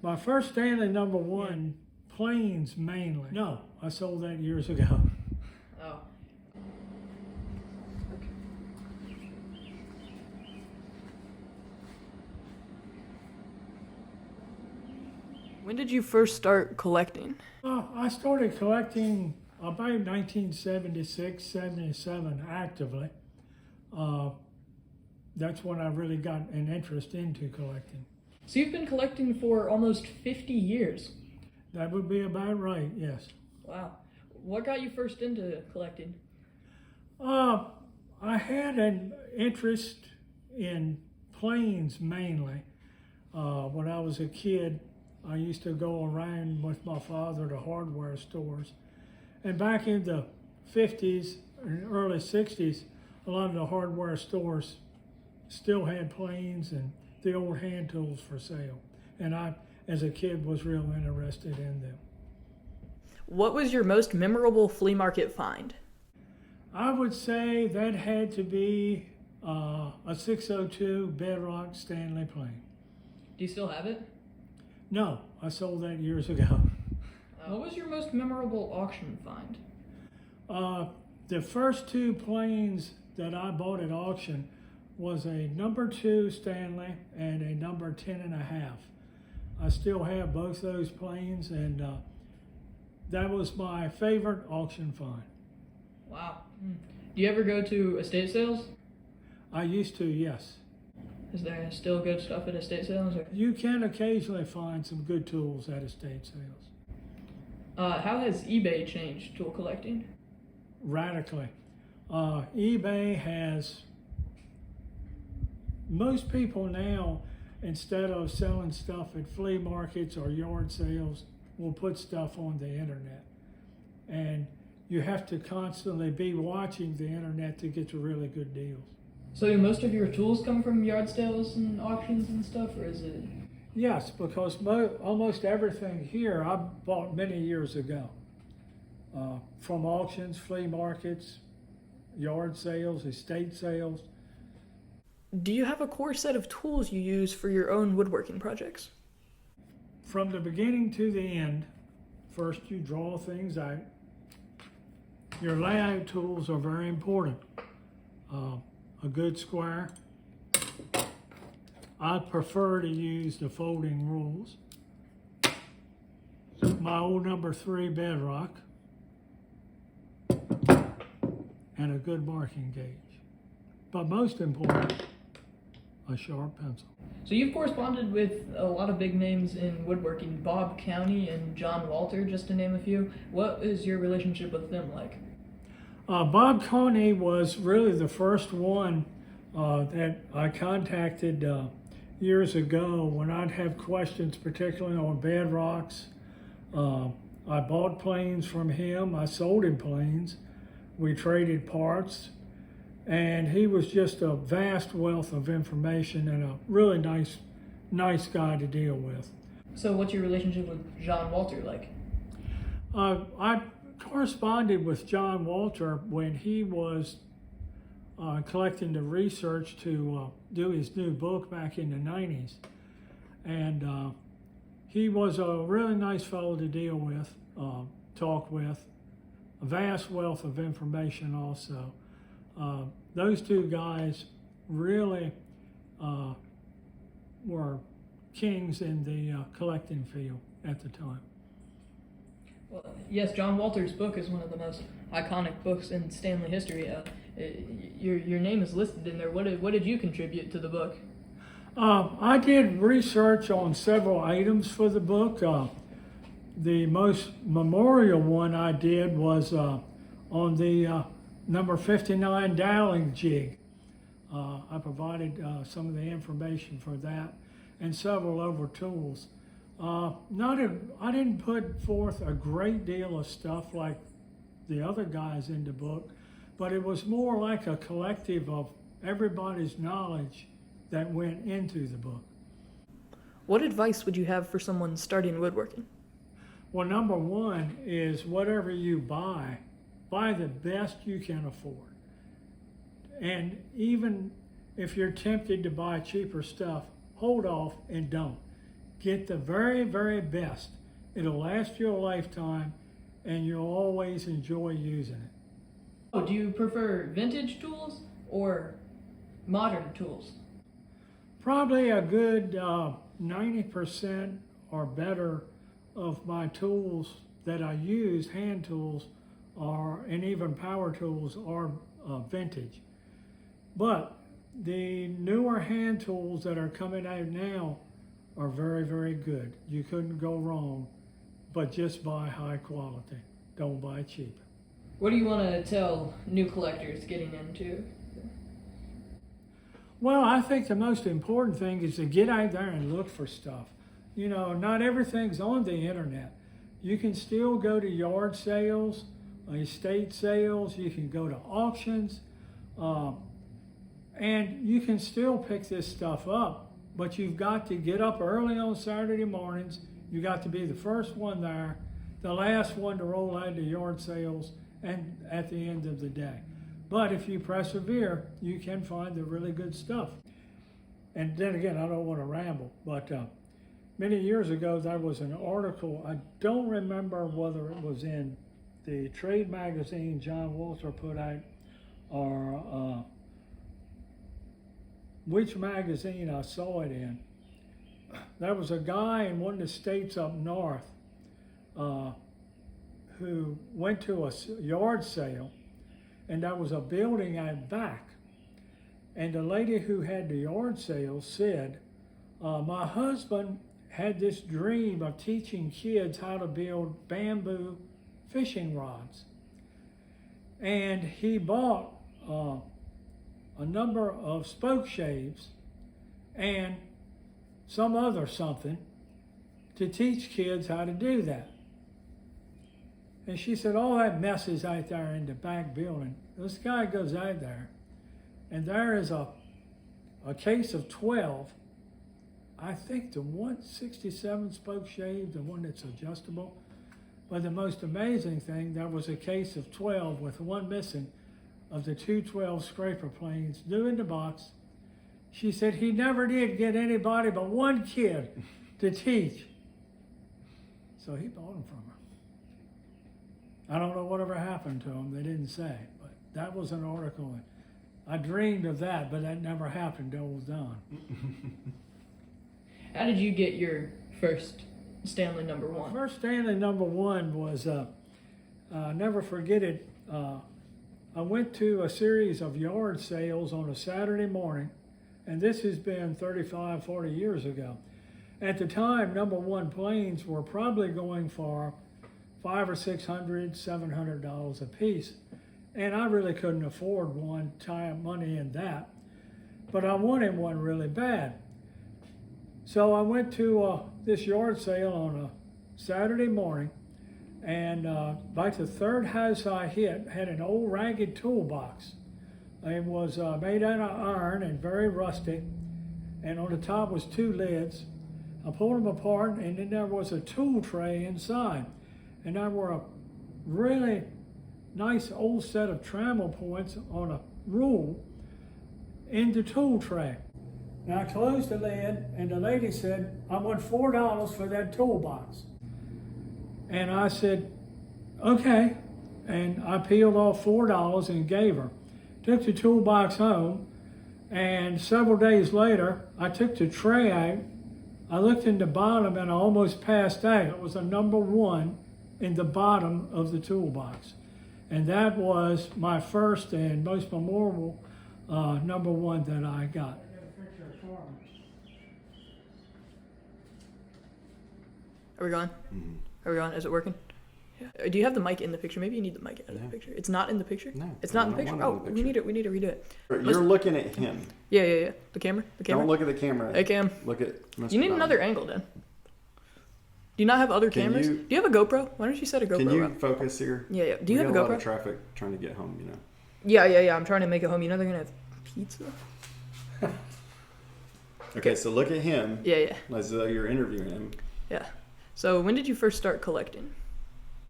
My first Stanley #1 planes mainly. No, I sold that years ago. Oh. When did you first start collecting? I started collecting about 1976, 77 actively. That's when I really got an interest into collecting. So you've been collecting for almost 50 years. That would be about right, yes. Wow. What got you first into collecting? I had an interest in planes mainly. When I was a kid, I used to go around with my father to hardware stores. And back in the 50s and early 60s, a lot of the hardware stores still had planes and the old hand tools for sale. And I, as a kid, was real interested in them. What was your most memorable flea market find? I would say that had to be a 602 Bedrock Stanley plane. Do you still have it? No, I sold that years ago. What was your most memorable auction find? The first two planes that I bought at auction was a #2 Stanley and a number 10.5. I still have both those planes, and that was my favorite auction find. Wow. Do you ever go to estate sales? I used to, yes. Is there still good stuff at estate sales? Or? You can occasionally find some good tools at estate sales. How has eBay changed tool collecting? Radically. eBay has, most people now, instead of selling stuff at flea markets or yard sales, will put stuff on the internet. And you have to constantly be watching the internet to get to really good deals. So do most of your tools come from yard sales and auctions and stuff, or is it? Yes, because almost everything here I bought many years ago. From auctions, flea markets, yard sales, estate sales. Do you have a core set of tools you use for your own woodworking projects? From the beginning to the end, first you draw things out. Your layout tools are very important. A good square. I prefer to use the folding rules. My old #3 Bedrock. And a good marking gauge. But most important, a sharp pencil. So you've corresponded with a lot of big names in woodworking, Bob County and John Walter, just to name a few. What is your relationship with them like? Bob Coney was really the first one that I contacted years ago when I'd have questions, particularly on bedrocks. I bought planes from him. I sold him planes. We traded parts. And he was just a vast wealth of information and a really nice guy to deal with. So what's your relationship with John Walter like? I corresponded with John Walter when he was collecting the research to do his new book back in the 90s. And he was a really nice fellow to deal with, talk with, a vast wealth of information also. Those two guys really were kings in the collecting field at the time. Well, yes, John Walter's book is one of the most iconic books in Stanley history. Your name is listed in there. What did you contribute to the book? I did research on several items for the book. The most memorial one I did was on the number 59 Dowling jig. I provided some of the information for that and several other tools. I didn't put forth a great deal of stuff like the other guys in the book, but it was more like a collective of everybody's knowledge that went into the book. What advice would you have for someone starting woodworking? Well, number one is whatever you buy the best you can afford. And even if you're tempted to buy cheaper stuff, hold off and don't. Get the very, very best. It'll last you a lifetime, and you'll always enjoy using it. Oh, do you prefer vintage tools or modern tools? Probably a good 90% or better of my tools that I use, hand tools, and even power tools, are vintage. But the newer hand tools that are coming out now are very, very good. You couldn't go wrong, but just buy high quality. Don't buy cheap. What do you want to tell new collectors getting into? Well, I think the most important thing is to get out there and look for stuff. You know, not everything's on the internet. You can still go to yard sales, estate sales, you can go to auctions, and you can still pick this stuff up, but you've got to get up early on Saturday mornings. You got to be the first one there, the last one to roll out to yard sales, and at the end of the day. But if you persevere, you can find the really good stuff. And then again, I don't want to ramble, but many years ago there was an article, I don't remember whether it was in the trade magazine John Walter put out, or which magazine I saw it in. There was a guy in one of the states up north who went to a yard sale, and there was a building out back. And the lady who had the yard sale said, my husband had this dream of teaching kids how to build bamboo fishing rods. And he bought a number of spoke shaves and some other something to teach kids how to do that. And she said, all that mess is out there in the back building. This guy goes out there, and there is a case of 12, I think the 167 spoke shave, the one that's adjustable. But the most amazing thing, there was a case of 12 with one missing of the 212 scraper planes, new in the box. She said he never did get anybody but one kid to teach. So he bought them from her. I don't know whatever happened to him, they didn't say, but that was an article. I dreamed of that, but that never happened to old Don. How did you get your first Stanley number one? First Stanley number one was, never forget it, I went to a series of yard sales on a Saturday morning, and this has been 35, 40 years ago. At the time, number one planes were probably going for $500 or $600, $700 a piece. And I really couldn't afford one, tie up money in that. But I wanted one really bad. So I went to this yard sale on a Saturday morning, and like the third house I hit had an old ragged toolbox. It was made out of iron and very rusty, and on the top was two lids. I pulled them apart, and then there was a tool tray inside. And there were a really nice old set of trammel points on a rule in the tool tray. Now I closed the lid, and the lady said, I want $4 for that toolbox. And I said, okay. And I peeled off $4 and gave her. Took the toolbox home, and several days later, I took the tray out. I looked in the bottom, and I almost passed out. It was a number one in the bottom of the toolbox. And that was my first and most memorable number one that I got. Are we gone? Mm-hmm. Are we on? Is it working? Yeah. Do you have the mic in the picture? Maybe you need the mic out of the picture. It's not in the picture? No. It's not in the picture? Oh, we need to redo it. You're looking at him. Yeah. The camera? Don't look at the camera. Hey, Cam. Look at Mr. You need Don. another angle, then. Do you not have other cameras? Do you have a GoPro? Why don't you set a GoPro Can you up? focus here? Yeah. Do you have a got a lot GoPro? of traffic trying to get home, you know. Yeah. I'm trying to make it home. You know they're going to have pizza? Okay, so look at him. Yeah. As though you're interviewing him. Yeah. So when did you first start collecting?